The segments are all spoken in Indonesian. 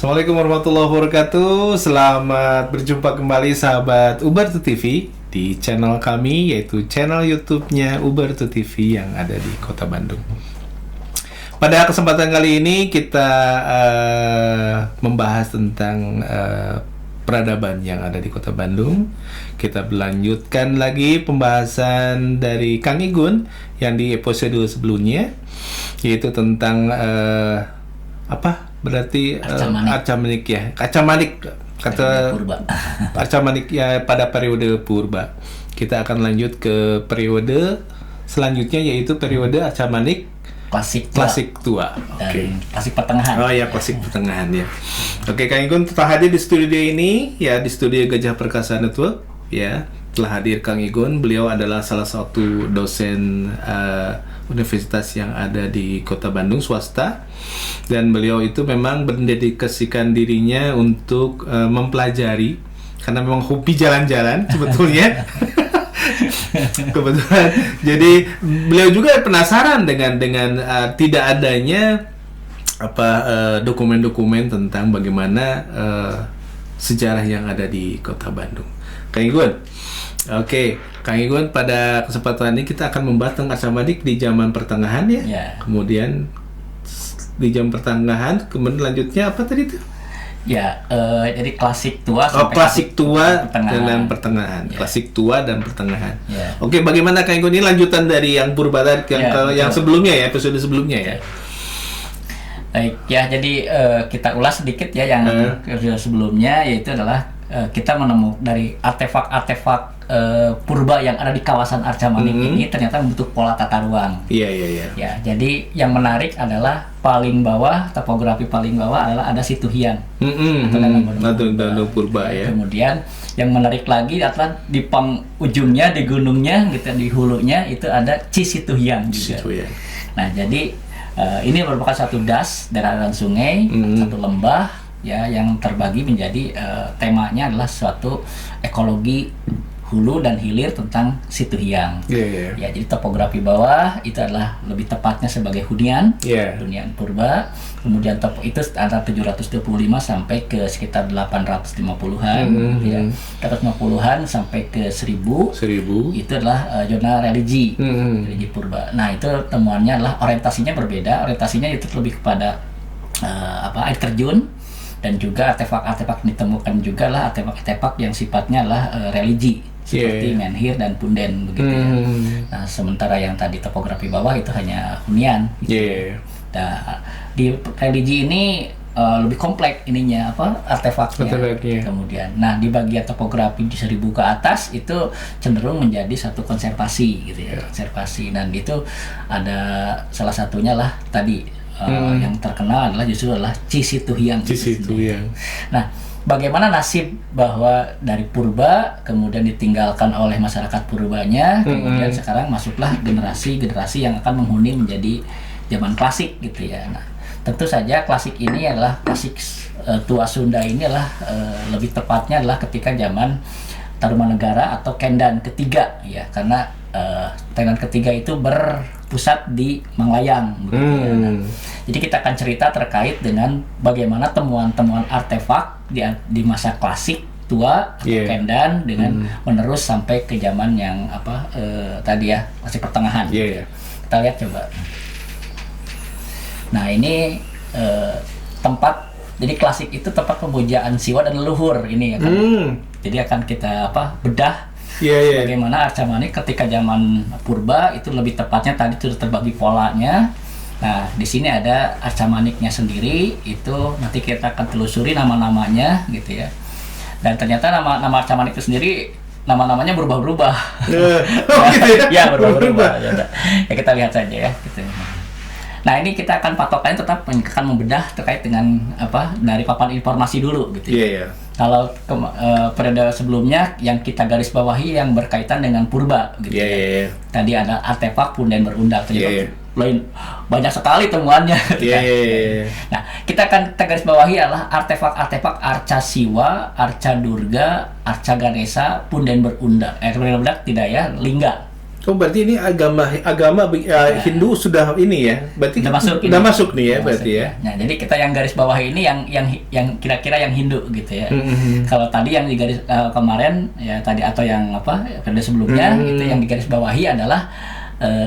Assalamualaikum warahmatullahi wabarakatuh. Selamat berjumpa kembali sahabat Ubertu TV di channel kami, yaitu channel YouTube-nya Ubertu TV yang ada di Kota Bandung. Pada kesempatan kali ini kita membahas tentang peradaban yang ada di Kota Bandung. Kita berlanjutkan lagi pembahasan dari Kang Igun yang di episode sebelumnya, yaitu tentang berarti Arca-Manik ya, kata Arca-Manik ya pada periode Purba. Kita akan lanjut ke periode selanjutnya, yaitu periode Arca-Manik klasik tua dan klasik pertengahan. Oh ya, klasik pertengahan ya. Oke, Kang Igun telah hadir di studio ini ya, di studio Gajah Perkasa Network ya. Telah hadir Kang Igun. Beliau adalah salah satu dosen universitas yang ada di Kota Bandung, swasta, dan beliau itu memang mendedikasikan dirinya untuk mempelajari, karena memang hobi jalan-jalan sebetulnya. Kebetulan jadi beliau juga penasaran dengan tidak adanya dokumen-dokumen tentang bagaimana sejarah yang ada di Kota Bandung. Kang Igun, oke, Kang Igun, pada kesempatan ini kita akan membahas tentang Arca-Manik di zaman pertengahan ya. Kemudian di zaman pertengahan, kemudian lanjutnya apa tadi itu? Jadi klasik tua sampai klasik tua dan pertengahan. Klasik tua dan pertengahan. Oke, bagaimana Kang Igun, ini lanjutan dari yang Purba tadi, yang sebelumnya ya, episode sebelumnya ya. Baik ya, jadi kita ulas sedikit ya yang episode sebelumnya, yaitu adalah kita menemukan dari artefak-artefak purba yang ada di kawasan Arca-Manik ini ternyata membentuk pola tata ruang. Iya. Ya, jadi yang menarik adalah paling bawah, topografi paling bawah adalah ada Situhiang. Atau Danau Purba ya. Kemudian yang menarik lagi adalah di ujungnya, di gunungnya gitu, di hulunya itu ada Cisituhiang juga. Nah, jadi ini merupakan satu das, daratan sungai, satu lembah ya, yang terbagi menjadi temanya adalah suatu ekologi hulu dan hilir tentang Situhiang. Ya, jadi topografi bawah itu adalah lebih tepatnya sebagai hunian purba. Kemudian itu antara 725 sampai ke sekitar 850-an, 850-an sampai ke 1000. Itu adalah zona religi purba. Nah, itu temuannya adalah orientasinya berbeda. Orientasinya itu lebih kepada air terjun, dan juga artefak-artefak ditemukan juga lah artefak-artefak yang sifatnya adalah religi seperti menhir dan punden begitu ya. Nah, sementara yang tadi topografi bawah itu hanya hunian. Nah, di religi ini lebih kompleks ininya artefaknya. Kemudian, nah, di bagian topografi di 1000 ke atas itu cenderung menjadi satu konservasi gitu ya, konservasi, dan itu ada salah satunya lah tadi. Yang terkenal adalah justru adalah Cisituhiang. Nah, bagaimana nasib bahwa dari purba kemudian ditinggalkan oleh masyarakat purbanya, kemudian sekarang masuklah generasi yang akan menghuni menjadi zaman klasik gitu ya. Nah, tentu saja klasik ini adalah klasik tua Sunda, ini adalah lebih tepatnya adalah ketika zaman Tarumanegara atau Kendan ketiga ya, karena Kendan ketiga itu berpusat di Manglayang begitu ya. Nah, jadi kita akan cerita terkait dengan bagaimana temuan-temuan artefak di masa klasik tua atau Kendan dengan menerus sampai ke zaman yang tadi ya, masih pertengahan. Kita lihat coba. Nah, ini tempat, jadi klasik itu tempat pemujaan siwa dan leluhur ini ya kan. Jadi akan kita bedah bagaimana Arca-Manik ketika zaman purba itu lebih tepatnya tadi sudah terbagi polanya. Nah, di sini ada Arca-Maniknya sendiri, itu nanti kita akan telusuri nama-namanya gitu ya. Dan ternyata nama Arca-Manik itu sendiri nama-namanya berubah-ubah. Ya, berubah-ubah. Ya, kita lihat saja ya gitu. Nah, ini kita akan patokannya tetap akan membedah terkait dengan dari papan informasi dulu gitu ya. Kalau periode sebelumnya yang kita garis bawahi yang berkaitan dengan purba gitu ya. Tadi ada artefak punden berundak, banyak sekali temuannya. Nah, kita akan garis bawahi adalah artefak-artefak Arca Siwa, Arca Durga, Arca Ganesha, punden berundak. Berundak tidak ya, lingga. Oh, berarti ini agama Hindu sudah ini ya. Berarti udah masuk nih ya, berarti ya. Nah, jadi kita yang garis bawah ini yang kira-kira yang Hindu gitu ya. Kalau tadi yang di garis kemarin ya tadi atau yang periode sebelumnya itu yang di garis bawahi adalah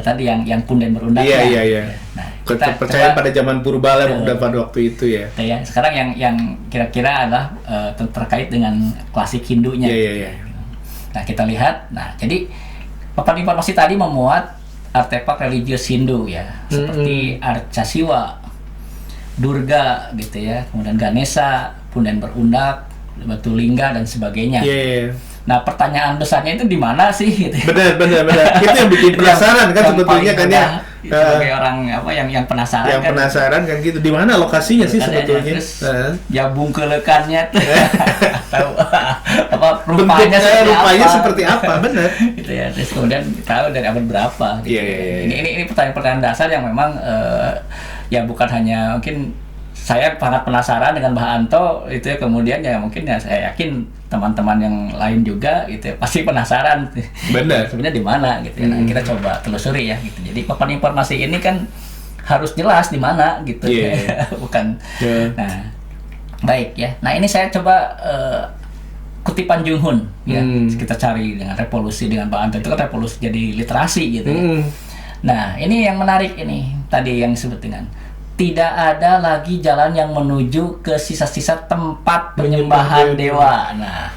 tadi yang punden berundak. Iya. Nah, kita percaya pada zaman purba lah udah pada waktu itu ya. Ya. Sekarang yang kira-kira adalah terkait dengan klasik Hindunya. Iya. Nah, kita lihat. Nah, jadi papan informasi tadi memuat artefak religius Hindu ya, seperti Arca Siwa, Durga gitu ya, kemudian Ganesha, punden berundak, batu lingga dan sebagainya. Nah, pertanyaan besarnya itu di mana sih? Gitu. Benar. Itu yang bikin penasaran kan sebetulnya kan ya. Sebagai orang yang penasaran. Yang penasaran kan gitu. Di mana lokasinya sih sebetulnya? Ya bungkelekannya tuh. Tahu rupanya seperti apa? Benar. Gitu ya. Terus kemudian tahu dari abad berapa. Gitu. Ini pertanyaan-pertanyaan dasar yang memang ya bukan hanya mungkin saya sangat penasaran dengan Mbah Anto itu ya, kemudian ya mungkin ya saya yakin teman-teman yang lain juga gitu ya, pasti penasaran. Benar. Sebenarnya di mana gitu ya. Nah, kita coba telusuri ya gitu. Jadi papan informasi ini kan harus jelas di mana gitu. Bukan. Nah, baik ya. Nah, ini saya coba kutipan Jung Hoon ya. Kita cari dengan revolusi dengan Mbah Anto itu kan revolusi jadi literasi gitu ya. Nah, ini yang menarik ini tadi yang disebut dengan tidak ada lagi jalan yang menuju ke sisa-sisa tempat penyembahan dewa. Nah,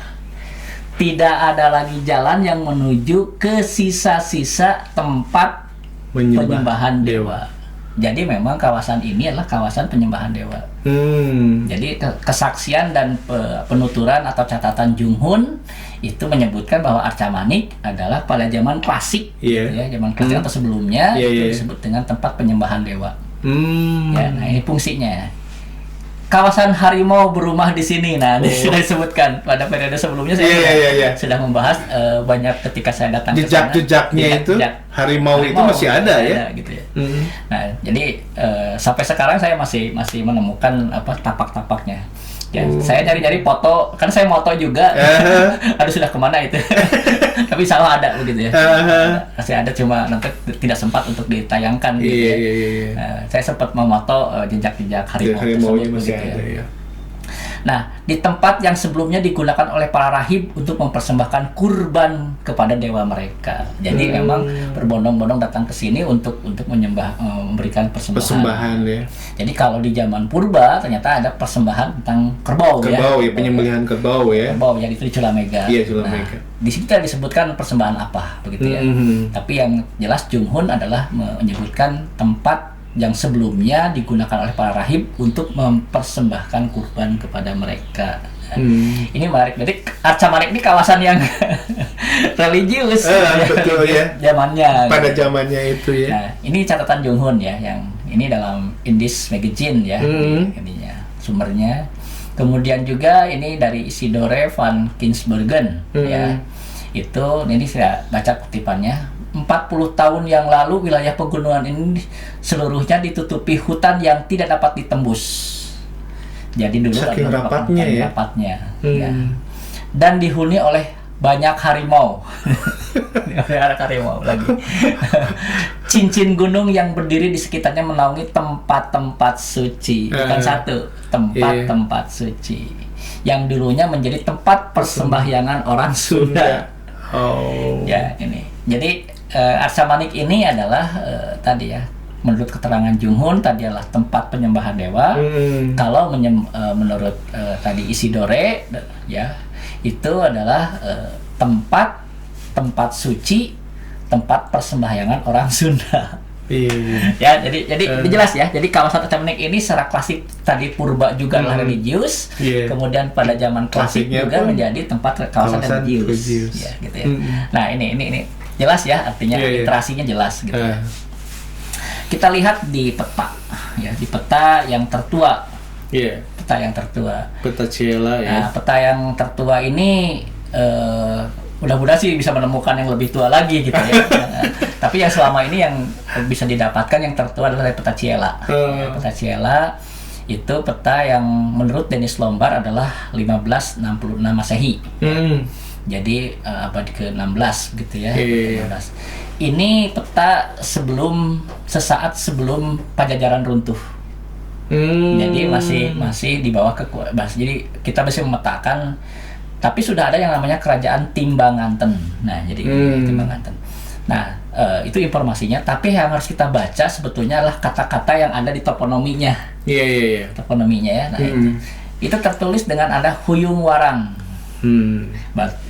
tidak ada lagi jalan yang menuju ke sisa-sisa tempat penyembahan dewa. Jadi memang kawasan ini adalah kawasan penyembahan dewa. Jadi kesaksian dan penuturan atau catatan Jung Hoon itu menyebutkan bahwa Arca Manik adalah pada zaman klasik, ya, zaman klasik atau sebelumnya itu disebut dengan tempat penyembahan dewa. Ya, nah ini fungsinya. Kawasan harimau berumah di sini. Nah, sudah disebutkan pada periode sebelumnya saya sudah membahas banyak ketika saya datang ke sana. Jejak-jejaknya itu harimau itu masih ada ya. Gitu ya. Nah, jadi sampai sekarang saya masih menemukan tapak-tapaknya. Ya, saya cari-cari foto, kan saya moto juga. Aduh, sudah kemana itu? Tapi salah ada begitu ya. Masih ada, cuma nanti tidak sempat untuk ditayangkan gitu ya. Nah, saya sempat memoto jejak-jejak harimau tersebut masih begitu ada, ya. Nah, di tempat yang sebelumnya digunakan oleh para rahib untuk mempersembahkan kurban kepada dewa mereka. Jadi memang berbondong-bondong datang ke sini untuk menyembah, memberikan persembahan. Ya. Jadi kalau di zaman purba ternyata ada persembahan tentang kerbau ya. Kerbau ya, penyembelihan kerbau ya. Kerbau ya, itu di Culamega. Iya, Culamega. Nah, di sini tidak disebutkan persembahan apa begitu ya. Tapi yang jelas Jung Hoon adalah menyebutkan tempat yang sebelumnya digunakan oleh para rahib untuk mempersembahkan kurban kepada mereka. Ini menarik. Jadi Arca Manik ini kawasan yang religius. Betul ya. Zamannya. Pada zamannya itu ya. Nah, ini catatan Jung Hoon ya, yang ini dalam Indis Magazine ya, ininya sumbernya. Kemudian juga ini dari Isidore van Kinsbergen ya. Itu ini saya baca kutipannya. 40 tahun yang lalu wilayah pegunungan ini seluruhnya ditutupi hutan yang tidak dapat ditembus. Jadi dulu saking rapatnya ya. Dan dihuni oleh banyak harimau. Harimau lagi. Cincin gunung yang berdiri di sekitarnya menaungi tempat-tempat suci. Bukan satu, tempat-tempat suci yang dulunya menjadi tempat persembahyangan orang Sunda. Ya, ini. Jadi Arca Manik ini adalah tadi ya, menurut keterangan Jung Hoon tadi adalah tempat penyembahan dewa. Kalau menurut tadi Isidore ya, itu adalah tempat suci, tempat persembahyangan orang Sunda. Ya, jadi jelas ya. Jadi kawasan Arca Manik ini secara klasik tadi purba juga adalah religius. Kemudian pada zaman klasik juga menjadi tempat kawasan religius. Ya, gitu ya. Nah, ini jelas ya, artinya literasinya jelas gitu. Kita lihat di peta ya, di peta yang tertua. Peta yang tertua. Peta Ciela ya. Nah, peta yang tertua ini mudah-mudahan sih bisa menemukan yang lebih tua lagi gitu ya. Tapi yang selama ini yang bisa didapatkan yang tertua adalah peta Ciela. Peta Ciela itu peta yang menurut Dennis Lombard adalah 1566 Masehi. Jadi abad ke-16 gitu ya. ini peta sesaat sebelum Pajajaran runtuh. Jadi masih di bawah kekuasaan. Jadi kita bisa memetakan, tapi sudah ada yang namanya Kerajaan Timbanganten. Nah, jadi Timbanganten. Nah, itu informasinya. Tapi yang harus kita baca sebetulnya adalah kata-kata yang ada di toponominya. Iya. Toponominya ya. Nah, itu tertulis dengan ada Huyung Warang.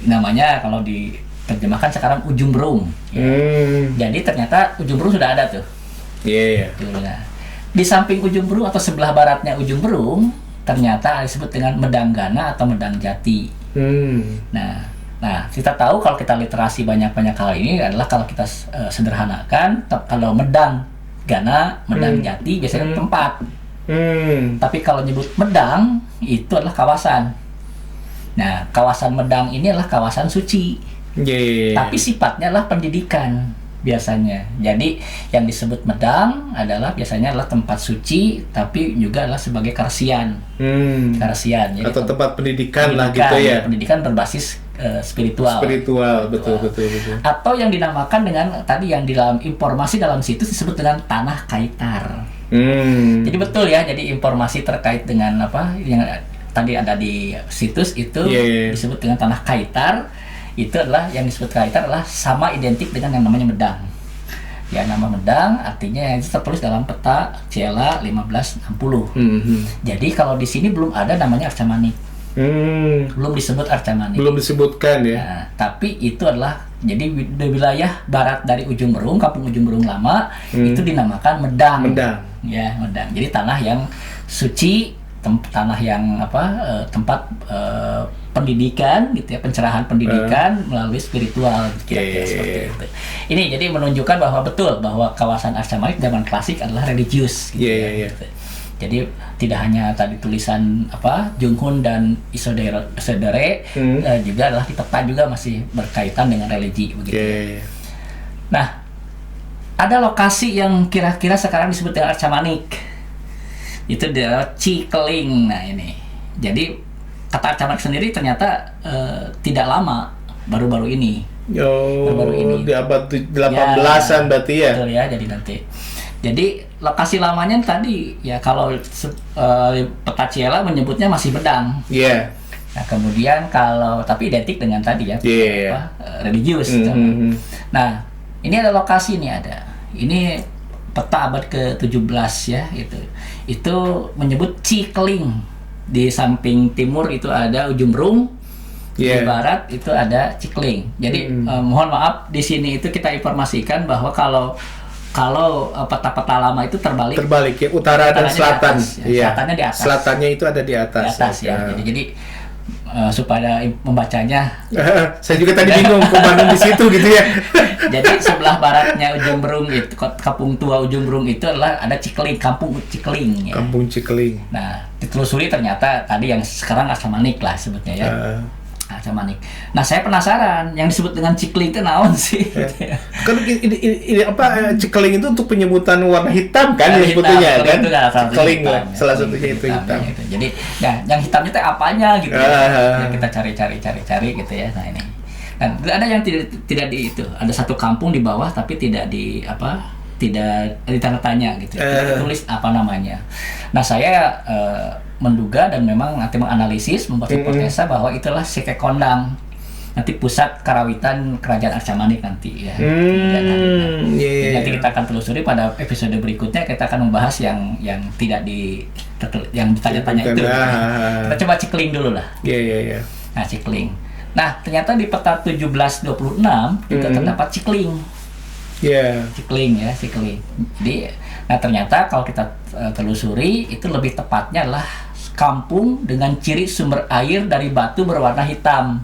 Namanya kalau diterjemahkan sekarang Ujung Berung. Ya. Jadi ternyata Ujung Berung sudah ada tuh. Iya. Nah, di samping Ujung Berung atau sebelah baratnya Ujung Berung ternyata disebut dengan Medang Gana atau Medang Jati. Nah, kita tahu kalau kita literasi banyak hal ini adalah kalau kita sederhanakan, kalau Medang Gana, Medang Jati biasanya tempat. Tapi kalau nyebut Medang itu adalah kawasan. Nah, kawasan Medang ini adalah kawasan suci. Tapi sifatnya adalah pendidikan. Biasanya, jadi yang disebut Medang biasanya adalah tempat suci, tapi juga adalah sebagai karsian, jadi atau tempat pendidikan lah gitu ya. Pendidikan berbasis spiritual, betul. Atau yang dinamakan dengan tadi yang di dalam informasi dalam situs disebut dengan tanah kaitar. Jadi betul ya, jadi informasi terkait dengan apa yang tadi ada di situs itu disebut dengan tanah kaitar. Itu adalah yang disebut kaitar adalah sama identik dengan yang namanya Medang. Ya, nama Medang artinya yang itu tertulis dalam peta Ciela 1560. Jadi kalau di sini belum ada namanya Arca Manik. Belum disebut Arca Manik. Belum disebutkan ya. Nah, tapi itu adalah jadi di wilayah barat dari Ujung Berung, Kampung Ujung Berung lama itu dinamakan Medang. Ya, Medang. Jadi tanah yang suci, tanah yang tempat pendidikan gitu ya, pencerahan pendidikan melalui spiritual kira-kira seperti itu. Ini jadi menunjukkan bahwa betul bahwa kawasan Arca Manik zaman klasik adalah religius gitu gitu. Jadi tidak hanya tadi tulisan Junghun dan Isodere juga adalah di peta juga masih berkaitan dengan religi begitu. Nah, ada lokasi yang kira-kira sekarang disebut dengan Arca Manik. Itu adalah Cikeling. Nah, ini. Jadi kata Arca Manik sendiri ternyata tidak lama, baru-baru ini. Baru-baru ini. Di abad 18-an berarti ya? Betul ya, jadi lokasi lamanya tadi ya kalau peta Ciela menyebutnya masih Medang. Nah, kemudian tapi identik dengan tadi ya, religius. Nah, ini ada lokasi nih ada. Ini peta abad ke-17 ya itu. Itu menyebut Cikeling. Di samping timur itu ada Ujung Berung, di barat itu ada Cikeling. Jadi mohon maaf di sini itu kita informasikan bahwa kalau peta-peta lama itu terbalik ya, utara dan selatan. Selatannya di atas. Selatannya itu ada di atas. Ya. Jadi supaya membacanya. Saya juga tadi bingung kemana di situ gitu ya. Jadi sebelah baratnya Ujung Berung itu, Kampung Tua Ujung Berung itu adalah ada Cikeling, Kampung Cikeling. Ya. Kampung Cikeling. Nah, ditelusuri ternyata tadi yang sekarang Arca Manik lah sebutnya ya. Arca Manik. Nah, saya penasaran yang disebut dengan Cikeling itu naon sih? Gitu ya. Kan ini Cikeling itu untuk penyebutan warna hitam kan sebetulnya kan? Cikeling lah, salah satunya itu hitam. Gitu. Jadi, yang hitamnya itu apanya gitu ya. Kita cari gitu ya. Nah, ini. Dan ada yang tidak di itu. Ada satu kampung di bawah tapi tidak ditanda tanya gitu. Tidak ditulis apa namanya. Nah, saya menduga dan memang nanti menganalisis, membuat hipotesa bahwa itulah Seke Kondang, nanti pusat karawitan kerajaan Arca Manik nanti ya. Nanti kita akan telusuri pada episode berikutnya, kita akan membahas yang tidak yang ditanya-tanya itu. Kita coba Cikeling dulu lah. Nah, Cikeling. Nah, ternyata di peta 1726 juga terdapat Cikeling. Cikeling. Jadi, nah ternyata kalau kita telusuri itu lebih tepatnya adalah kampung dengan ciri sumber air dari batu berwarna hitam.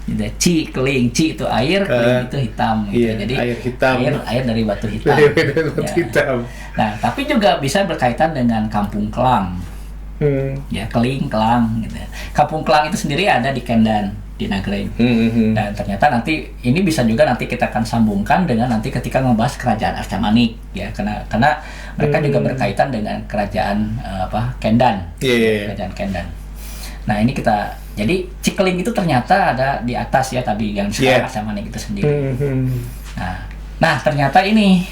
Jadi Cikeling, itu air, keling itu hitam. Gitu. Jadi air hitam. Air dari batu hitam. Hitam. Nah, tapi juga bisa berkaitan dengan Kampung Kelang. Ya, Keling, Kelang gitu. Kampung Kelang itu sendiri ada di Kendan, di Nagreg. Dan ternyata nanti ini bisa juga nanti kita akan sambungkan dengan nanti ketika membahas kerajaan Arca Manik ya, karena mereka juga berkaitan dengan kerajaan Kendan. Kerajaan Kendan. Nah, ini jadi Cikeling itu ternyata ada di atas ya tadi yang sekarang Arca Manik itu sendiri. Nah, Nah ternyata ini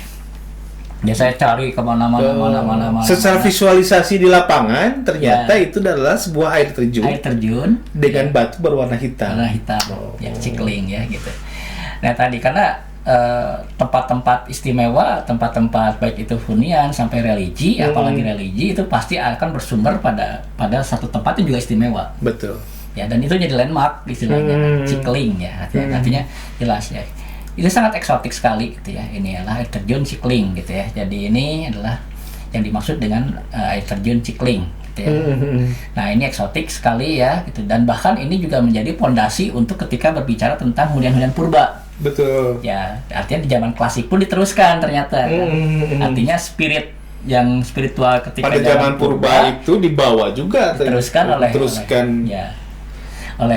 ya saya cari kemana-mana. Secara visualisasi di lapangan ternyata itu adalah sebuah air terjun dengan batu berwarna hitam. Warna hitam, ya Cikling ya gitu. Nah tadi karena tempat-tempat istimewa, tempat-tempat baik itu hunian sampai religi, apalagi religi itu pasti akan bersumber pada satu tempat yang juga istimewa. Betul. Ya dan itu jadi landmark istilahnya, Cikling ya artinya jelas ya. Itu sangat eksotik sekali gitu ya. Ini adalah air terjun Cikling gitu ya. Jadi ini adalah yang dimaksud dengan air terjun Cikling gitu ya. Nah ini eksotik sekali ya gitu, dan bahkan ini juga menjadi pondasi untuk ketika berbicara tentang hunian-hunian purba. Betul. Ya, artinya di zaman klasik pun diteruskan ternyata. Artinya spirit yang spiritual ketika pada zaman purba itu dibawa juga diteruskan oleh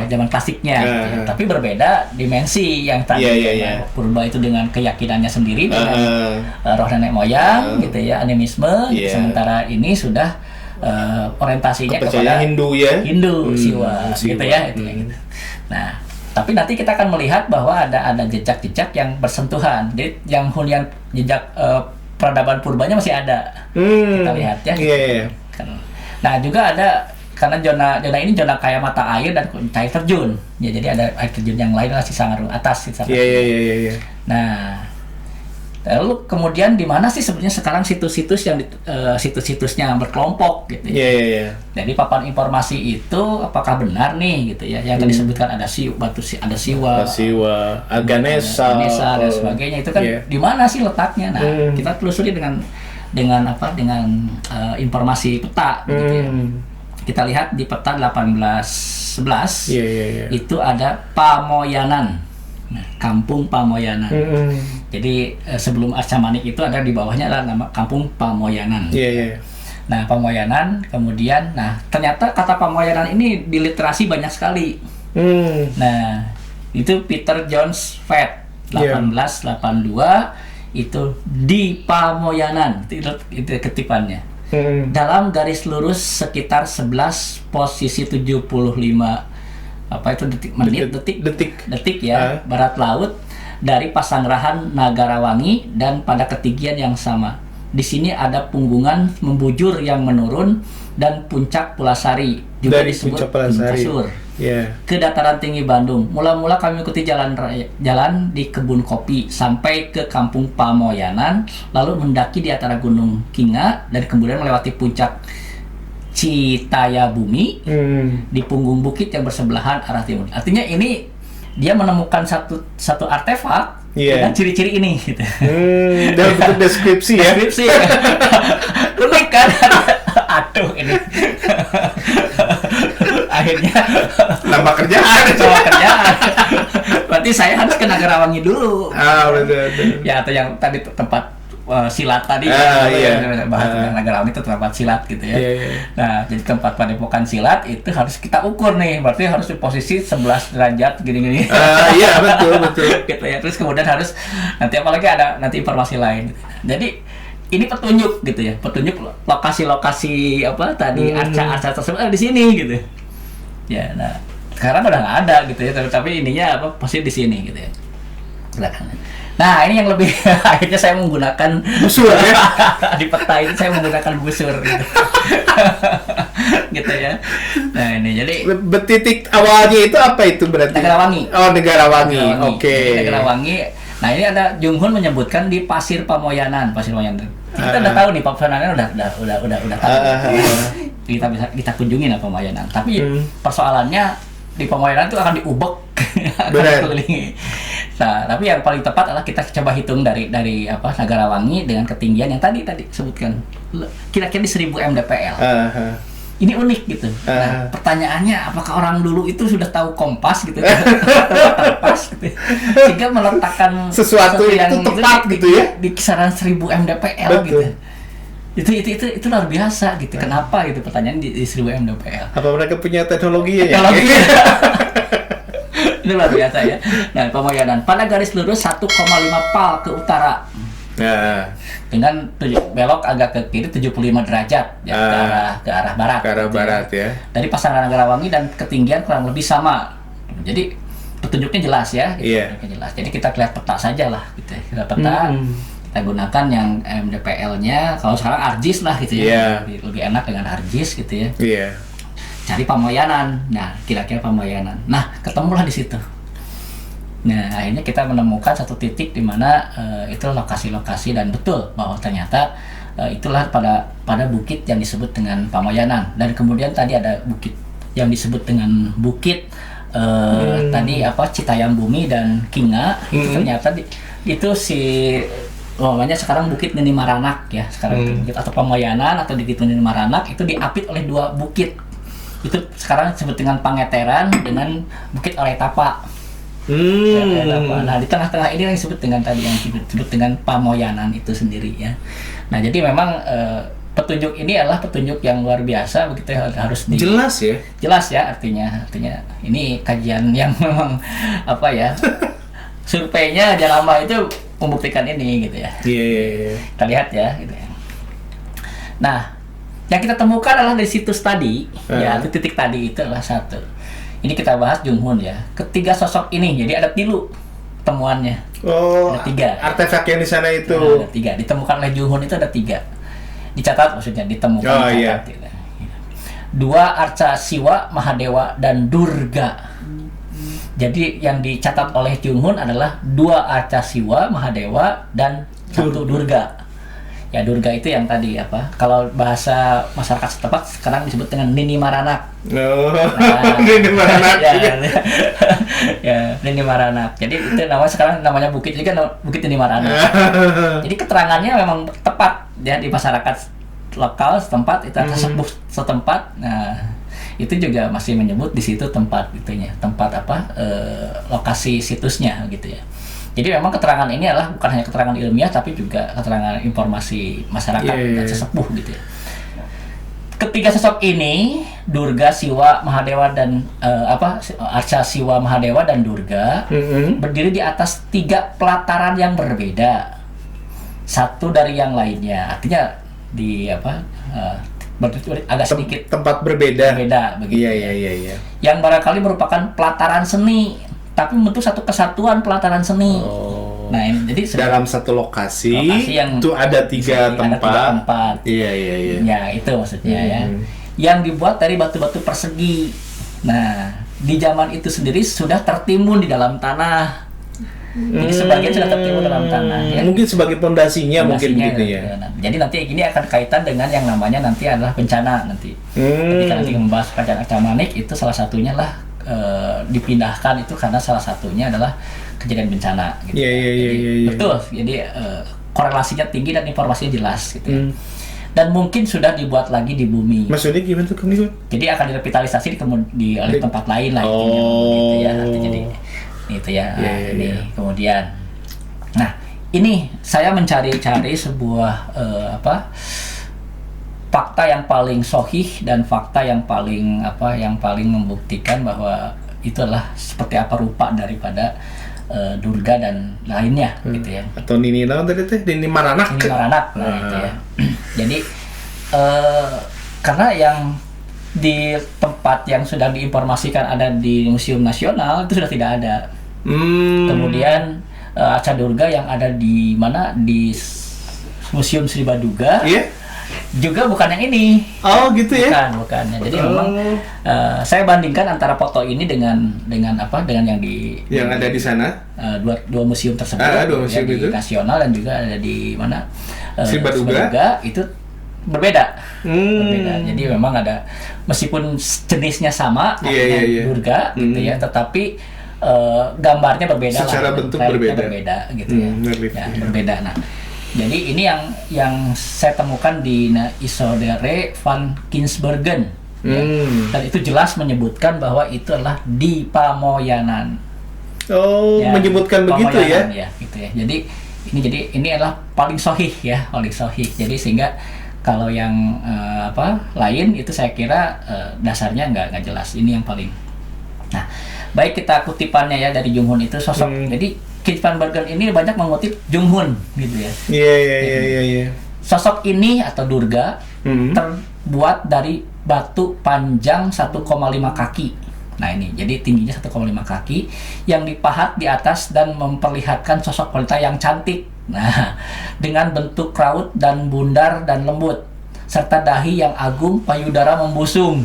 zaman klasiknya. Ya. Tapi berbeda dimensi yang tadi purba itu dengan keyakinannya sendiri dengan roh nenek moyang gitu ya, animisme. Sementara ini sudah orientasinya kepada Hindu, Siwa gitu ya itu gitu. Nah, tapi nanti kita akan melihat bahwa ada jejak-jejak yang bersentuhan. Jadi yang hunian jejak peradaban purbanya masih ada. Kita lihat ya. Nah, juga ada karena zona ini zona kaya mata air dan air terjun. Ya, jadi ada air terjun yang lain masih sangat atas Nah, lalu kemudian di mana sih sebenarnya sekarang situs-situs yang situs-situsnya berkelompok gitu ya. Jadi papan informasi itu apakah benar nih gitu ya. Yang tadi disebutkan ada Siwa, Ganesha dan sebagainya, itu kan di mana sih letaknya? Nah, kita telusuri dengan informasi peta gitu ya. Kita lihat di peta 1811 itu ada Pamoyanan. Nah, Kampung Pamoyanan. Jadi sebelum Arca Manik itu ada di bawahnya adalah nama Kampung Pamoyanan. Nah, Pamoyanan kemudian, ternyata kata Pamoyanan ini di literasi banyak sekali. Nah, itu Peter Jones Fett 1882 itu di Pamoyanan itu ketipannya. Dalam garis lurus sekitar 11 posisi 75 detik ya, barat laut dari Pasangrahan Nagarawangi dan pada ketinggian yang sama. Di sini ada punggungan membujur yang menurun dan puncak Pulasari juga dari disebut Kasur. Ke dataran tinggi Bandung. Mula-mula kami ikuti jalan di kebun kopi sampai ke Kampung Pamoyanan, lalu mendaki di antara Gunung Kinga dan kemudian melewati puncak Citaya Bumi di punggung bukit yang bersebelahan arah timur. Artinya ini dia menemukan satu artefak dengan ciri-ciri ini gitu. Dalam bentuk deskripsi ya. Unik kan? Aduh ini. Akhirnya nambah kerjaan. Berarti saya harus ke Nagarawangi dulu. Betul. Ya, atau yang tadi tempat silat tadi bahas tentang Nagarawangi itu tempat silat gitu ya. Nah, jadi tempat padepokan silat itu harus kita ukur nih, berarti harus di posisi 11 derajat gini-gini. Betul. Gitu ya. Terus kemudian harus nanti apalagi ada nanti informasi lain. Jadi ini petunjuk gitu ya, petunjuk lokasi-lokasi arca-arca tersebut ada di sini gitu. Ya, nah sekarang udah nggak ada gitu ya, tapi ininya pasti di sini gitu ya. Silakan. Nah, ini yang lebih akhirnya saya menggunakan busur ya. Di peta itu saya menggunakan busur gitu. Gitu ya. Nah, ini jadi titik awalnya itu apa itu berarti? Nagarawangi. Nagarawangi. Oke. Nagarawangi. Nah, ini ada Junghun menyebutkan di Pasir Pamoyanan. Kita udah tahu nih Pamoyanan udah tahu. Kita kunjungi Pamoyanan. Tapi persoalannya di Pamoyanan itu akan diubek. Nah, tapi yang paling tepat adalah kita coba hitung dari Nagarawangi dengan ketinggian yang tadi sebutkan kira-kira di 1000 mdpl. Ini unik gitu. Nah, pertanyaannya apakah orang dulu itu sudah tahu kompas gitu, kompas gitu, sehingga meletakkan sesuatu yang tepat gitu ya di kisaran 1000 mdpl. Betul. gitu. Itu luar biasa gitu. Kenapa gitu, pertanyaan di 1000 mdpl. Apa mereka punya teknologi ya? Itu luar biasa ya. Nah, Pamoyanan pada garis lurus 1,5 pal ke utara. Dengan belok agak ke kiri 75 derajat ya, ke arah barat. Ke arah barat ya. Dari Pasangrahan Nagarawangi dan ketinggian kurang lebih sama. Jadi petunjuknya jelas ya, gitu. Iya. Petunjuknya jelas. Jadi kita lihat peta saja lah, gitu ya. Kita peta, kita gunakan yang MDPL-nya. Kalau sekarang ArcGIS lah, gitu ya. Lebih enak dengan ArcGIS, gitu ya. Iya. Cari Pamoyanan. Nah, kira-kira Pamoyanan. Nah, ketemulah di situ. Nah, akhirnya kita menemukan satu titik di mana itu lokasi-lokasi, dan betul bahwa ternyata itulah pada bukit yang disebut dengan Pamoyanan. Dan kemudian tadi ada bukit yang disebut dengan bukit tadi Citayam Bumi dan Kinga. Itu ternyata itu namanya sekarang Bukit Nini Maranak ya, sekarang itu bukit atau Pamoyanan atau di Nini Maranak itu diapit oleh dua bukit. Itu sekarang disebut dengan Pangeteran dengan Bukit Oletapa. Nah, di tengah-tengah ini yang disebut dengan tadi yang disebut dengan Pamoyanan itu sendiri ya. Nah, jadi memang petunjuk ini adalah petunjuk yang luar biasa begitu ya, harus jelas ya artinya ini kajian yang memang surveinya Jalama itu membuktikan ini gitu ya. Kita lihat ya gitu ya. Nah, yang kita temukan adalah dari situs tadi ya, titik tadi itu adalah satu. Ini kita bahas Junghun ya. Ketiga sosok ini, jadi ada 3 temuannya. Ada 3. Artefak yang di sana itu. Nah, ada 3. Ditemukan oleh Junghun itu ada 3. Dicatat maksudnya, ditemukan. Iya. 2 Arca Siwa, Mahadewa, dan Durga. Jadi yang dicatat oleh Junghun adalah 2 Arca Siwa, Mahadewa, dan 1 Durga. Ya, Durga itu yang tadi kalau bahasa masyarakat setempat sekarang disebut dengan Nini Maranak. Nini Maranak. Ya, Nini Maranak. Jadi itu sekarang namanya bukit juga, Bukit Nini Maranak. Jadi keterangannya memang tepat ya di masyarakat lokal setempat, itu sesepuh setempat. Nah, itu juga masih menyebut di situ tempat lokasi situsnya gitu ya. Jadi memang keterangan ini adalah bukan hanya keterangan ilmiah tapi juga keterangan informasi masyarakat dan sesepuh gitu ya. Ketiga sosok ini, Durga, Siwa, Mahadewa, dan Arca Siwa, Mahadewa, dan Durga berdiri di atas 3 pelataran yang berbeda, satu dari yang lainnya. Artinya di agak sedikit tempat berbeda begitu. Iya. Yang barangkali merupakan pelataran seni, tapi membentuk satu kesatuan pelataran seni. Nah, jadi dalam satu lokasi yang itu ada 3 tempat. Iya. Ya, itu maksudnya ya. Yang dibuat dari batu-batu persegi. Nah, di zaman itu sendiri sudah tertimbun di dalam tanah. Jadi sebagian sudah tertimbun dalam tanah ya. Mungkin sebagai pondasinya mungkin begitu ya. Jadi nanti ini akan kaitan dengan yang namanya nanti adalah bencana nanti. Ketika nanti membahas kerajaan Acamanik itu salah satunya lah dipindahkan itu karena salah satunya adalah kejadian bencana gitu. Iya. Betul. Jadi korelasinya tinggi dan informasinya jelas gitu. Dan mungkin sudah dibuat lagi di bumi. Maksudnya gimana tuh kamu? Jadi akan direvitalisasi di tempat lain lah gitu ya. Jadi itu ya. Kemudian nah, ini saya mencari-cari sebuah fakta yang paling sahih dan fakta yang paling membuktikan bahwa itu adalah seperti apa rupa daripada Durga dan lainnya gitu ya. Atau Nini Maranak. Nini Maranak itu ya. Jadi karena yang di tempat yang sudah diinformasikan ada di Museum Nasional itu sudah tidak ada. Kemudian Arca Durga yang ada di mana di Museum Sri Baduga. Juga bukan yang ini. Oh gitu ya? Bukan. Jadi memang saya bandingkan antara foto ini dengan yang ada di sana. Dua museum tersebut. Dua museum itu. Di Nasional dan juga ada di mana? Sri Baduga itu berbeda. Jadi memang ada meskipun jenisnya sama, Durga gitu ya, tetapi gambarnya berbeda. Secara bentuk berbeda gitu ya. Berbeda. Nah, jadi ini yang saya temukan di Isodere van Kinsbergen, ya. Dan itu jelas menyebutkan bahwa itu adalah di Pamoyanan. Menyebutkan begitu ya? Gitu ya. Jadi ini adalah paling sahih ya, paling sahih. Jadi sehingga kalau yang lain itu saya kira dasarnya nggak jelas. Ini yang paling. Nah, baik kita kutipannya ya dari Junghun itu sosok. Jadi Kinsbergen ini banyak mengutip Junghun gitu ya. Iya. Sosok ini atau Durga terbuat dari batu panjang 1,5 kaki. Nah ini, jadi tingginya 1,5 kaki yang dipahat di atas dan memperlihatkan sosok wanita yang cantik. Nah, dengan bentuk raut dan bundar dan lembut, serta dahi yang agung, payudara membusung,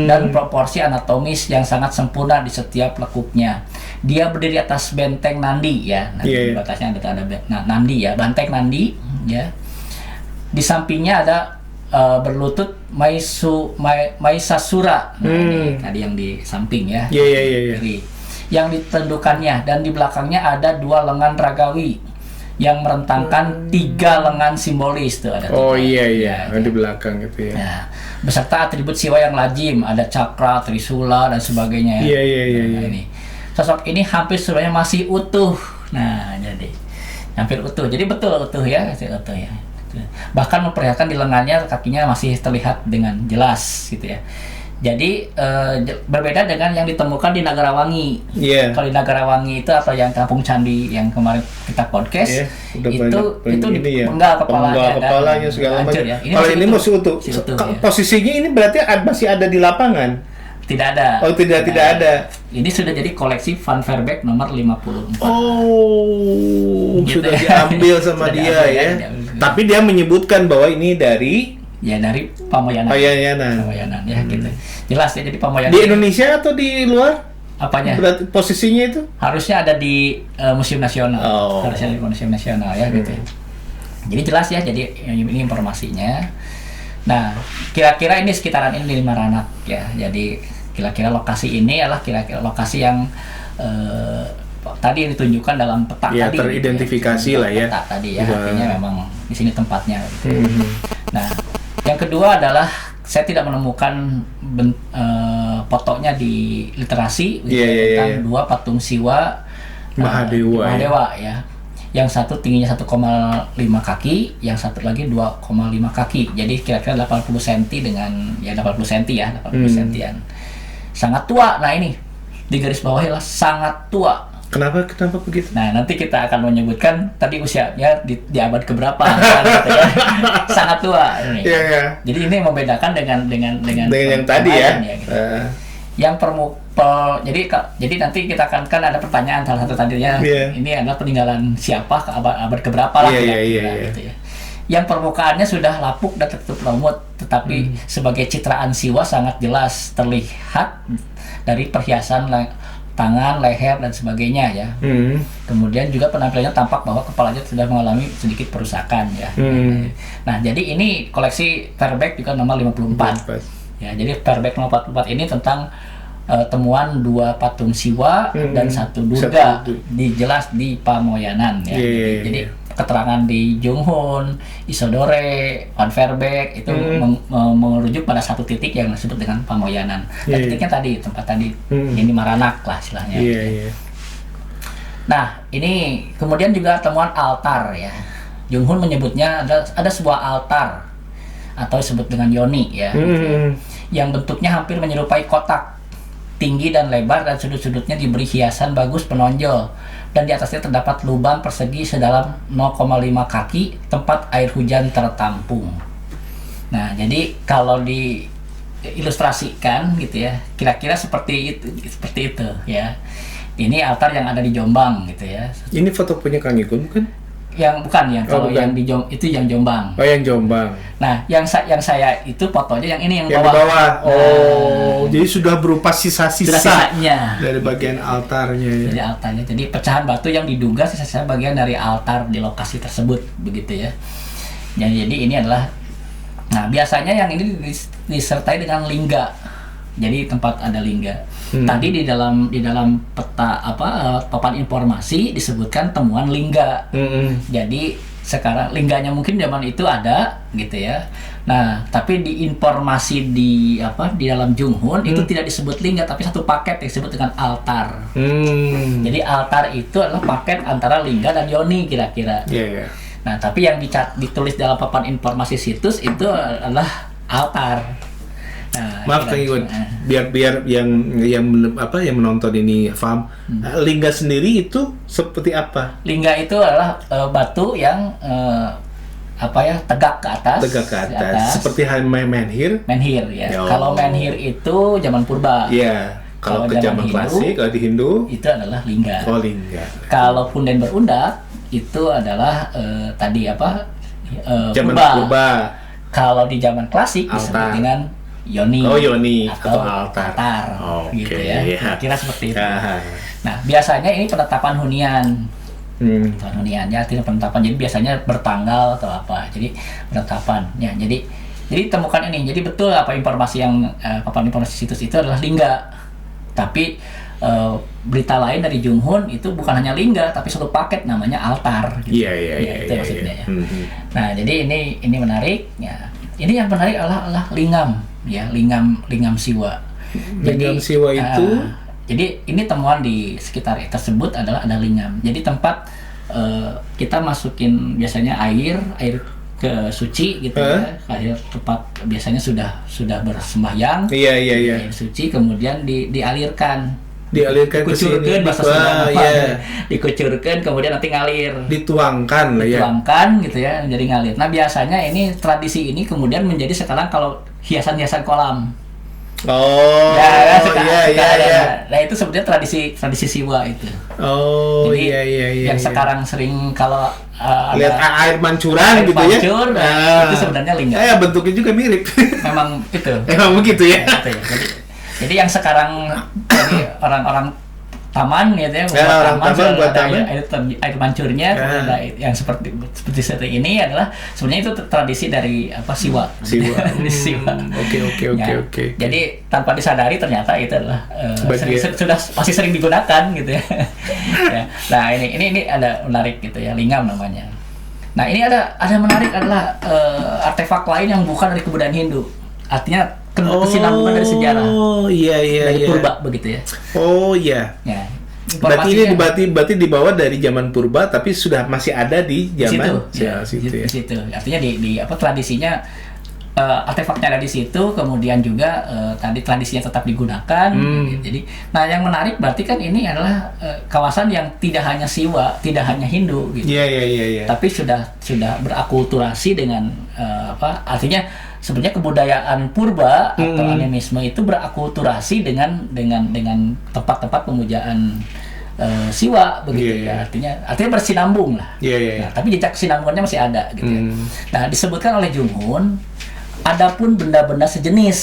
dan proporsi anatomis yang sangat sempurna di setiap lekuknya. Dia berdiri atas benteng Nandi ya. Nah, di atasnya ada Nandi ya, banteng Nandi ya. Di sampingnya ada berlutut Maisasura. Nah, ini tadi yang di samping ya. Kiri. Yang ditendukannya, dan di belakangnya ada 2 lengan ragawi yang merentangkan 3 lengan simbolis tuh ada. Di belakang gitu ya. Nah, beserta atribut siwa yang lazim, ada cakra, trisula dan sebagainya. Nah, ini sosok ini hampir seluruhnya masih utuh. Nah, jadi hampir utuh. Jadi betul utuh ya, utuh ya. Bahkan memperlihatkan di lengannya, kakinya masih terlihat dengan jelas gitu ya. Jadi berbeda dengan yang ditemukan di Nagarawangi. Kalau di Nagarawangi itu atau yang Kampung Candi yang kemarin kita podcast, itu penggal kepalanya segala macam. Ya. Kalau ini masih utuh. Posisinya ini berarti masih ada di lapangan. Tidak ada. Oh, tidak ada. Ini sudah jadi koleksi Van Verbeek nomor 54. Sudah diambil sama dia ya. Tapi dia menyebutkan bahwa ini dari Pamoyanan. Pamoyanan ya gitu. Jelas ya, jadi Pamoyanan. Di Indonesia atau di luar? Apanya? Berarti posisinya itu? Harusnya ada di Museum Nasional. Harusnya di Museum Nasional ya gitu. Jadi jelas ya, jadi ini informasinya. Nah, kira-kira ini sekitaran ini 5 Ranak ya. Jadi kira-kira lokasi ini adalah kira-kira lokasi yang tadi yang ditunjukkan dalam peta ya, tadi. Teridentifikasi lah ya. Peta tadi ya, artinya memang di sini tempatnya. Gitu. Nah, yang kedua adalah saya tidak menemukan fotonya di literasi tentang 2 patung Siwa Mahadewa ya. Yang satu tingginya 1,5 kaki, yang satu lagi 2,5 kaki. Jadi kira-kira 80 cm dengan 80 cm ya, 80 cm-an. Sangat tua. Nah, ini di garis bawahnya lah, sangat tua. Kenapa begitu? Nah, nanti kita akan menyebutkan tadi usianya di abad keberapa kan, gitu ya. Sangat tua ini. Jadi ini membedakan dengan yang tadi ya. Gitu. Yang jadi nanti kita akan ada pertanyaan salah satu tadinya. Ini adalah peninggalan siapa ke abad keberapa lah gitu ya. Yang permukaannya sudah lapuk dan tertutup lumut, tetapi sebagai citraan Siwa sangat jelas terlihat dari perhiasan tangan, leher dan sebagainya ya. Kemudian juga penampilannya tampak bahwa kepalanya sudah mengalami sedikit perusakan ya. Nah, jadi ini koleksi Verbeek juga nomor 54. Ya, jadi Verbeek nomor 44 ini tentang temuan 2 patung Siwa dan 1 Durga dijelas di Pamoyanan ya. Jadi keterangan di Junghun, Isodore, Van Verbeek itu merujuk pada satu titik yang disebut dengan Pamoyanan. Dan titiknya tadi, tempat tadi, ini Maranak lah istilahnya. Nah, ini kemudian juga temuan altar ya. Junghun menyebutnya ada sebuah altar atau disebut dengan yoni ya, yang bentuknya hampir menyerupai kotak, tinggi dan lebar, dan sudut-sudutnya diberi hiasan bagus penonjol, dan di atasnya terdapat lubang persegi sedalam 0,5 kaki tempat air hujan tertampung. Nah, jadi kalau diilustrasikan gitu ya, kira-kira seperti itu ya. Ini altar yang ada di Jombang gitu ya. Ini foto punya Kang Igun kan? Yang yang di itu yang Jombang. Oh, yang Jombang. Nah, yang saya itu fotonya yang ini yang di bawah. Jadi sudah berupa sisa-sisanya dari bagian altarnya ya. Jadi altarnya. Jadi pecahan batu yang diduga sisa-sisa bagian dari altar di lokasi tersebut begitu ya. Jadi ini adalah biasanya yang ini disertai dengan lingga. Jadi tempat ada lingga. Tadi di dalam peta papan informasi disebutkan temuan lingga. Jadi sekarang lingganya mungkin zaman itu ada gitu ya. Nah, tapi di informasi di dalam Junghun itu tidak disebut lingga, tapi satu paket yang disebut dengan altar. Jadi altar itu adalah paket antara lingga dan yoni kira-kira. Nah, tapi yang ditulis dalam papan informasi situs itu adalah altar. Nah, maaf Kang Igun, biar yang menonton ini paham. Lingga sendiri itu seperti apa? Lingga itu adalah batu yang tegak ke atas. Di atas. Seperti menhir. Menhir ya. Kalau menhir itu zaman purba. Kalau ke zaman klasik, kalau di Hindu itu adalah lingga. Oh, lingga. Kalau punden berundak itu adalah tadi apa? Zaman purba. Kalau di zaman klasik disebut dengan yoni. Oh, yoni atau altar. Gitu ya. Yeah. Kira seperti itu. Nah, biasanya ini penetapan hunian. Hunian ya, artinya penetapan. Jadi biasanya bertanggal atau apa. Jadi penetapan ya. Jadi temukan ini. Jadi betul apa informasi yang papan informasi situs itu adalah lingga. Tapi berita lain dari Junghun itu bukan hanya lingga, tapi satu paket namanya altar. Iya. Itu maksudnya ya. Nah, jadi ini menarik. Ya. Ini yang menarik adalah lingam, ya, lingam siwa. Lingam siwa itu. Jadi ini temuan di sekitar tersebut adalah ada lingam. Jadi tempat kita masukin biasanya air ke suci gitu ya. Air tempat biasanya sudah bersembahyang. Iya. Air suci kemudian dialirkan ke sini. Dikucurkan kemudian nanti ngalir. Dituangkan gitu ya, jadi ngalir. Nah, biasanya ini tradisi ini kemudian menjadi sekarang kalau hiasan-hiasan kolam. Oh, iya. Nah, itu sebenarnya tradisi siwa itu. Oh, jadi, iya. Yang sekarang sering kalau lihat air mancuran gitu ya. Itu sebenarnya lingga. Bentuknya juga mirip. Memang itu. Emang begitu ya. Jadi yang sekarang jadi orang-orang taman gitu ya, buat taman, air mancurnya, ada yang seperti ini adalah sebenarnya itu tradisi dari apa siwa. Oke. Jadi tanpa disadari ternyata itu adalah masih sering digunakan gitu ya. Nah, ini ada menarik gitu ya, lingam namanya. Nah, ini ada menarik adalah artefak lain yang bukan dari kebudayaan Hindu. Artinya kesinambungan dari sejarah. Dari purba begitu ya. Oh iya. Ya. Berarti dibawa dari zaman purba tapi sudah masih ada di zaman situ. Artinya di apa tradisinya artefaknya ada di situ, kemudian juga tadi tradisinya tetap digunakan. Jadi yang menarik berarti kan ini adalah kawasan yang tidak hanya siwa, tidak hanya Hindu gitu. Iya. Tapi sudah berakulturasi dengan artinya sebenarnya kebudayaan purba atau animisme itu berakulturasi dengan tempat-tempat pemujaan siwa begitu ya. Artinya bersinambung lah. Nah, tapi jejak kesinambungannya masih ada gitu ya. Nah, disebutkan oleh Junghun adapun benda-benda sejenis.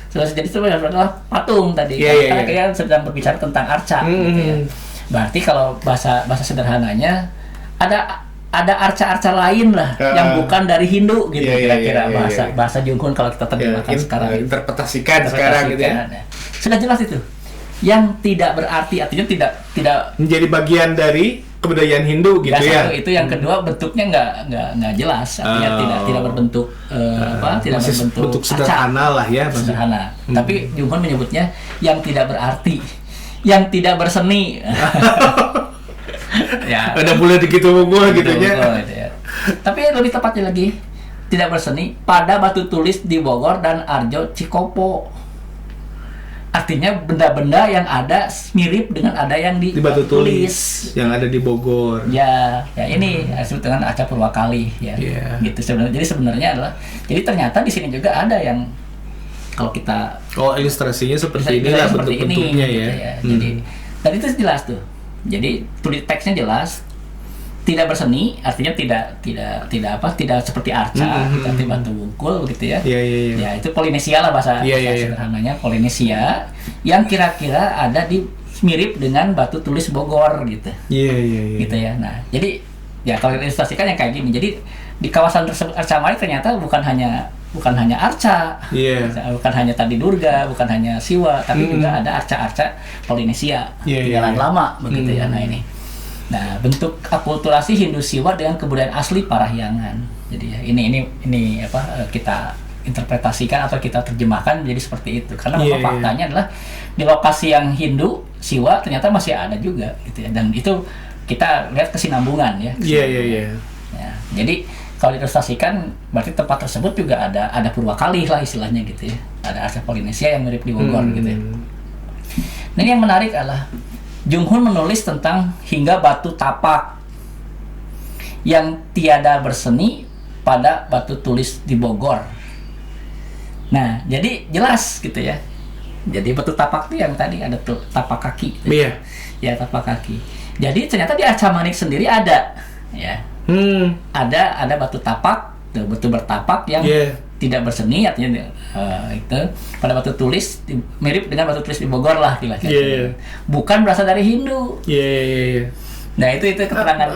Sejenis itu adalah patung tadi. Karena kita sedang berbicara tentang arca gitu ya. Berarti kalau bahasa sederhananya ada arca-arca lain lah yang bukan dari Hindu gitu kira-kira bahasa Junghun kalau kita terjemahkan sekarang. Interpretasikan sekarang gitu ya. Sudah jelas itu. Yang tidak berarti artinya tidak menjadi bagian dari kebudayaan Hindu gitu ya. Itu yang kedua bentuknya nggak jelas, artinya tidak berbentuk tidak berbentuk bentuk sederhana lah ya. Sederhana. Tapi Junghun menyebutnya yang tidak berarti, yang tidak berseni. Ya. Ada boleh begitu gitu ya. Tapi lebih tepatnya lagi tidak berseni pada batu tulis di Bogor dan Arjo Cikopo. Artinya benda-benda yang ada mirip dengan ada yang di batu tulis yang ada di Bogor. Ya ini disebut dengan arca Purwakali ya. Gitu sebenarnya. Jadi sebenarnya adalah ternyata di sini juga ada yang kalau kita ilustrasinya seperti inilah bentuk-bentuknya ya. Jadi dan itu jelas tuh. Jadi tulis teksnya jelas, tidak berseni, artinya tidak seperti arca, tidak batu bungkul gitu ya. Ya itu Polinesia lah bahasa sederhananya, Polinesia yang kira-kira ada di mirip dengan batu tulis Bogor gitu. Gitu ya. Nah, jadi ya kalau ilustrasikan yang kayak gini. Jadi di kawasan tersebut Arca Mari ternyata bukan hanya arca, bukan hanya tadi Durga, bukan hanya Siwa, tapi juga ada arca-arca Polinesia, jalan lama begitu ya. Nah ini, bentuk akulturasi Hindu Siwa dengan kebudayaan asli Parahyangan. Jadi ya, ini kita interpretasikan atau kita terjemahkan menjadi seperti itu. Karena memang faktanya adalah di lokasi yang Hindu Siwa ternyata masih ada juga gitu ya. Dan itu kita lihat kesinambungan ya. Ya, jadi kalau diilustrasikan berarti tempat tersebut juga ada Purwakali lah istilahnya gitu ya. Ada arca Polinesia yang mirip di Bogor gitu ya. Nah, ini yang menarik adalah Junghun menulis tentang hingga batu tapak yang tiada berseni pada batu tulis di Bogor. Nah, jadi jelas gitu ya. Jadi batu tapak itu yang tadi ada tuh tapak kaki. Iya. Ya, tapak kaki. Jadi ternyata di Arca Manik sendiri ada, ya. Ada batu tapak, batu bertapak yang tidak berseni, artinya itu pada batu tulis mirip dengan batu tulis di Bogor lah kira-kira. Bukan berasal dari Hindu. Nah itu keterangan.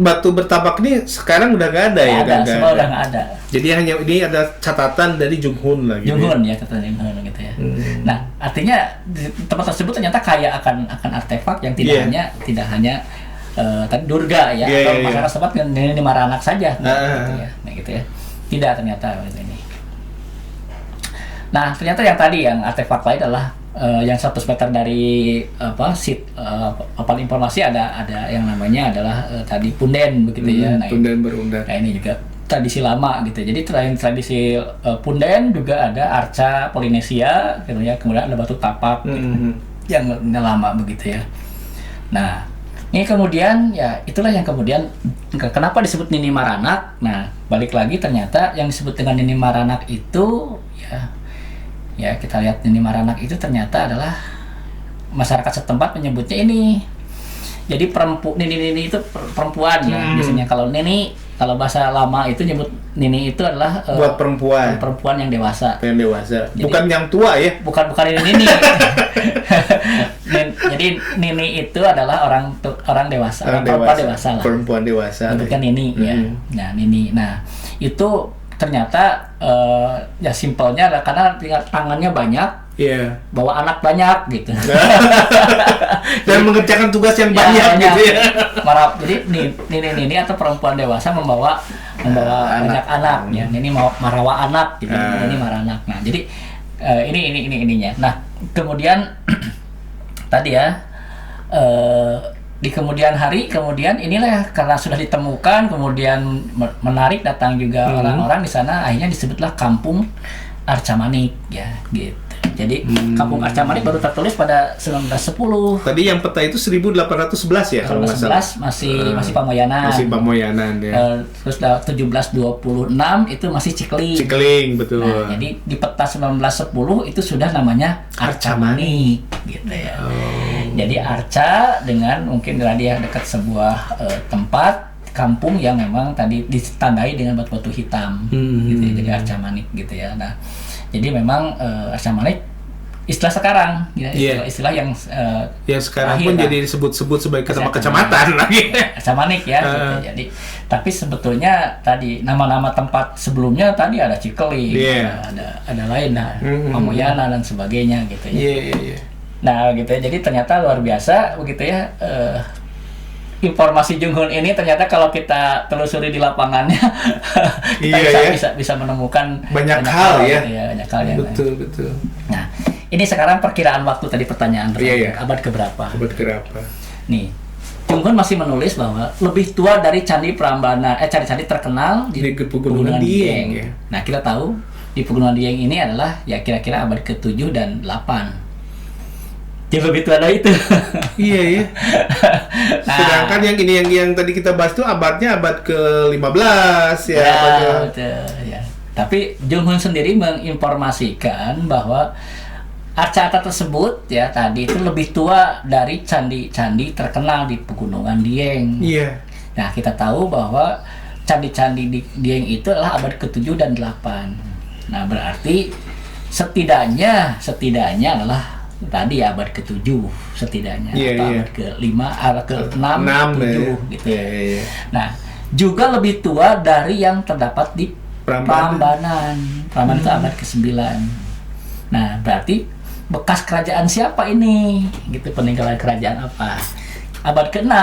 Batu bertapak ini sekarang udah nggak ada ya? Semua udah nggak ada. Jadi hanya ini ada catatan dari Junghun lah gitu. Junghun ya catatan Junghun gitu ya. Nah artinya tempat tersebut ternyata kaya akan artefak yang tidak hanya tadi Durga ya, atau masyarakat setempat ini Maranak saja gitu ya. Nah gitu ya. Tidak ternyata gitu ini. Nah ternyata yang tadi yang artefak lain adalah yang 100 meter dari papan informasi ada yang namanya adalah tadi punden begitu ya. Nah, punden berundak. Nah ini juga tradisi lama gitu. Jadi selain tradisi punden juga ada arca Polinesia gitu ya. Kemudian ada batu tapak gitu, yang lama begitu ya. Nah ini kemudian ya itulah yang kemudian kenapa disebut Nini Maranak. Nah balik lagi ternyata yang disebut dengan Nini Maranak itu ya kita lihat Nini Maranak itu ternyata adalah masyarakat setempat menyebutnya ini. Jadi Nini itu perempuan ya biasanya. Kalau Nini, kalau bahasa lama itu nyebut Nini itu adalah buat perempuan yang dewasa. Yang dewasa. Jadi, bukan yang tua ya? Bukan Nini. Jadi Nini itu adalah orang dewasa, perempuan dewasa lah. Perempuan dewasa. Bentuknya Nini ya. Nah Nini. Nah itu ternyata ya simpelnya adalah karena tangannya banyak, bawa anak banyak gitu. Dan mengerjakan tugas yang banyak gitu ya. Jadi Nini atau perempuan dewasa membawa banyak anak ya. Nini mau marawa anak gitu. Nini maranak. Nah jadi ininya. Nah kemudian tadi ya di kemudian hari, kemudian inilah karena sudah ditemukan, kemudian menarik datang juga orang-orang di sana, akhirnya disebutlah Kampung Arca Manik ya gitu. Jadi Kampung Arca Manik baru tertulis pada 1910. Tadi yang peta itu 1811 ya kalau nggak salah. 1911 masih Pamoyanan. Masih Pamoyanan ya. Terus 1726 itu masih Cikling. Cikling betul. Nah, jadi di peta 1910 itu sudah namanya Arca Manik gitu ya. Jadi Arca dengan mungkin dia dekat sebuah tempat kampung yang memang tadi ditandai dengan batu-batu hitam gitu ya. Jadi Arca Manik gitu ya. Nah, jadi memang Arca Manik istilah sekarang ya, istilah yang sekarang pun jadi disebut-sebut sebagai kecamatan lagi. Arca Manik ya gitu. Jadi tapi sebetulnya tadi nama-nama tempat sebelumnya tadi ada Cikeli, ada lain Pamoyana dan sebagainya gitu ya. Nah gitu ya, jadi ternyata luar biasa begitu ya, informasi Junghun ini ternyata kalau kita telusuri di lapangannya bisa menemukan banyak hal ya. Gitu ya, banyak hal ya. Betul. Nah ini sekarang perkiraan waktu tadi pertanyaan abad keberapa? Nih Junghun masih menulis bahwa lebih tua dari candi Prambanan, candi-candi terkenal di Pegunungan Dieng. Ya. Nah kita tahu di Pegunungan Dieng ini adalah ya kira-kira abad ke-7 dan 8. Dia lebih tua dari itu. Iya. Nah, sedangkan yang ini yang tadi kita bahas itu abadnya abad ke-15 ya. Betul, ya. Tapi Junghun sendiri menginformasikan bahwa arca-arca tersebut ya tadi itu lebih tua dari candi-candi terkenal di Pegunungan Dieng. Iya. Nah, kita tahu bahwa candi-candi di Dieng itu adalah abad ke-7 dan 8. Nah, berarti setidaknya adalah tadi abad ke-7 setidaknya, atau abad ke-5, abad ke-6, 7 gitu ya. Nah, juga lebih tua dari yang terdapat di Prambanan. Prambanan itu abad ke-9. Nah, berarti bekas kerajaan siapa ini? Gitu, peninggalan kerajaan apa? Abad ke-6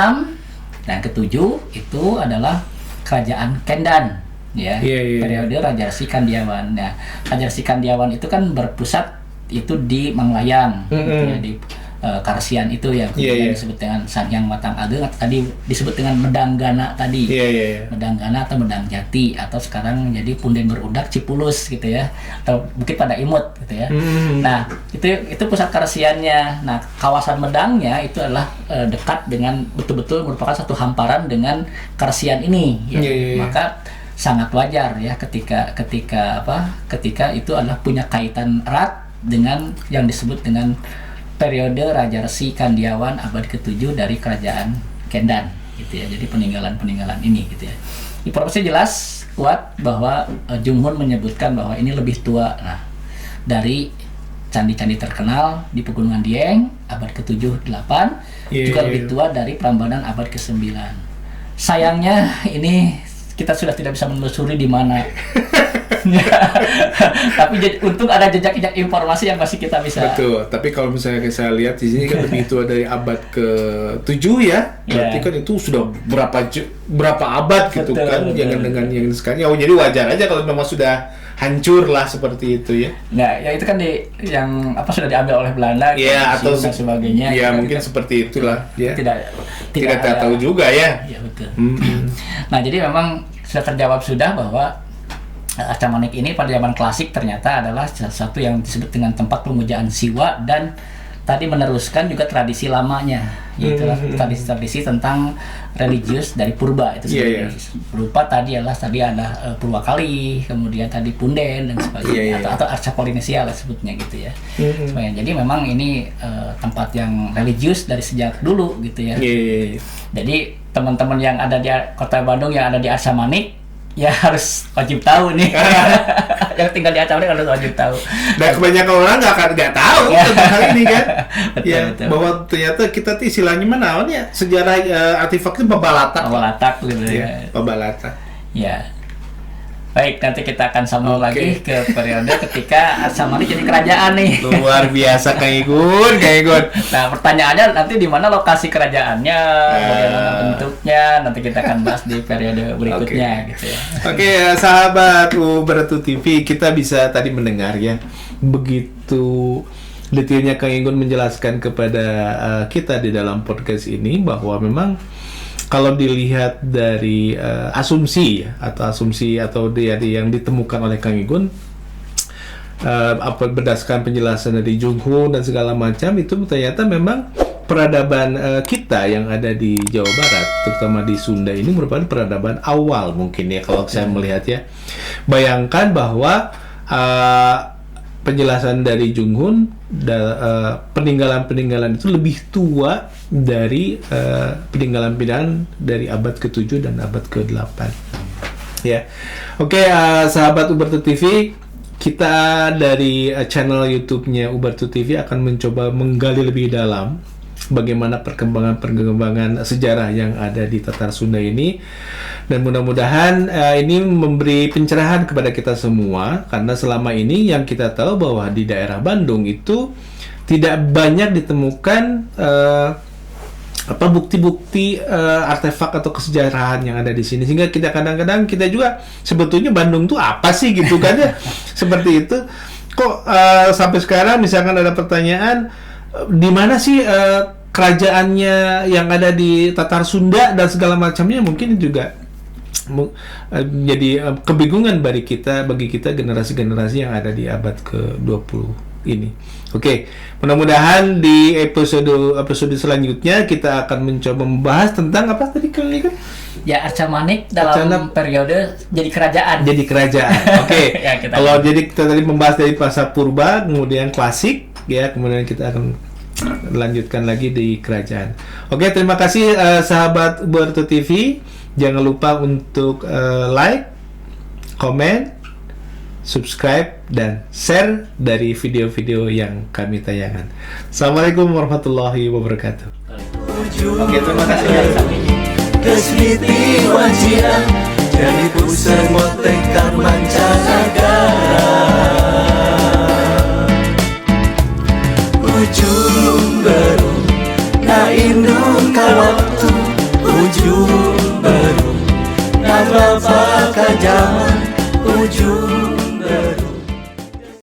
dan ke-7 itu adalah kerajaan Kendan. Ya, periode Raja Resi Kandiawan. Nah, Raja Resi Kandiawan itu kan berpusat itu di Manglayang, gitu ya, di Karsian itu yang disebut dengan Sanhyang Matang Ageng, atau tadi disebut dengan Medanggana tadi, Medanggana atau Medang Jati, atau sekarang jadi Punden Berudak Cipulus gitu ya, atau Bukit Pada Imut gitu ya. Nah itu pusat Karsiannya. Nah kawasan Medangnya itu adalah dekat dengan betul-betul merupakan satu hamparan dengan Karsian ini. Maka sangat wajar ya ketika itu adalah punya kaitan erat dengan yang disebut dengan periode Raja Resi Kandiawan abad ke-7 dari kerajaan Kendan gitu ya. Jadi peninggalan-peninggalan ini gitu ya. Informasi jelas kuat bahwa Junghun menyebutkan bahwa ini lebih tua dari candi-candi terkenal di Pegunungan Dieng abad ke-7 8 juga lebih tua dari Prambanan abad ke-9. Sayangnya ini kita sudah tidak bisa menelusuri di mana. Tapi untung ada jejak-jejak informasi yang masih kita bisa. Betul. Tapi kalau misalnya saya lihat di sini kan lebih tua dari abad ke-7 ya. Berarti kan itu sudah berapa abad gitu kan. Betul. Jangan dengan yang sekarang. Jadi wajar aja kalau memang sudah hancur lah seperti itu ya. Nah, ya itu kan sudah diambil oleh Belanda, atau dan sebagainya. Ya mungkin seperti itulah. Ya. Tidak tahu juga ya. Ya betul. Nah, jadi memang sudah terjawab bahwa Arca Manik ini pada zaman klasik ternyata adalah salah satu yang disebut dengan tempat pemujaan Siwa, dan tadi meneruskan juga tradisi lamanya, yaitu tradisi-tradisi tentang religius dari purba itu sendiri. Berupa tadi ada Purwakali, kemudian tadi Punden dan sebagainya, atau Arca Polinesia lah sebutnya gitu ya. Jadi memang ini tempat yang religius dari sejak dulu gitu ya. Jadi teman-teman yang ada di Kota Bandung yang ada di Arca Manik ya harus wajib tahu nih. Yang tinggal di Aceh harus wajib tahu. Dan kebanyakan orang nggak tahu tentang hal ini kan. Betul. Bahwa ternyata kita tuh istilahnya mana ya, sejarah artefak itu babalatak. Babalatak gitu ya. Babalatak. Ya. Baik, nanti kita akan sambung lagi ke periode ketika Arca Manik jadi kerajaan nih. Luar biasa Kang Igun. Nah, pertanyaannya nanti di mana lokasi kerajaannya, bagaimana bentuknya, nanti kita akan bahas di periode berikutnya gitu ya. Oke, sahabat Ubertu TV, kita bisa tadi mendengar ya begitu detailnya Kang Igun menjelaskan kepada kita di dalam podcast ini bahwa memang kalau dilihat dari asumsi atau yang ditemukan oleh Kang Igun, berdasarkan penjelasan dari Junghun dan segala macam, itu ternyata memang peradaban kita yang ada di Jawa Barat, terutama di Sunda ini merupakan peradaban awal mungkin ya kalau saya melihat ya. Bayangkan bahwa penjelasan dari Junghun, peninggalan-peninggalan itu lebih tua dari peninggalan-peninggalan dari abad ke-7 dan abad ke-8. Ya. Oke, sahabat Ubertu TV, kita dari channel YouTube-nya Ubertu TV akan mencoba menggali lebih dalam bagaimana perkembangan sejarah yang ada di Tatar Sunda ini, dan mudah-mudahan ini memberi pencerahan kepada kita semua, karena selama ini yang kita tahu bahwa di daerah Bandung itu tidak banyak ditemukan bukti-bukti artefak atau kesejarahan yang ada di sini, sehingga kita kadang-kadang kita juga sebetulnya Bandung tuh apa sih gitu kan ya. Seperti itu kok sampai sekarang misalkan ada pertanyaan di mana sih kerajaannya yang ada di Tatar Sunda dan segala macamnya, mungkin juga jadi kebingungan bagi kita generasi-generasi yang ada di abad ke-20 ini. Oke, mudah-mudahan di episode selanjutnya kita akan mencoba membahas tentang apa tadi Kang Igun? Ya, Arca Manik dalam periode jadi kerajaan. Oke. Ya, kalau jadi kita tadi membahas dari masa purba, kemudian klasik, ya, kemudian kita akan lanjutkan lagi di kerajaan. Oke, terima kasih sahabat Ubertu TV. Jangan lupa untuk like, komen, subscribe, dan share dari video-video yang kami tayangkan. Assalamualaikum warahmatullahi wabarakatuh. Oke, terima kasih. Kesmiti wajah jadi pusat motek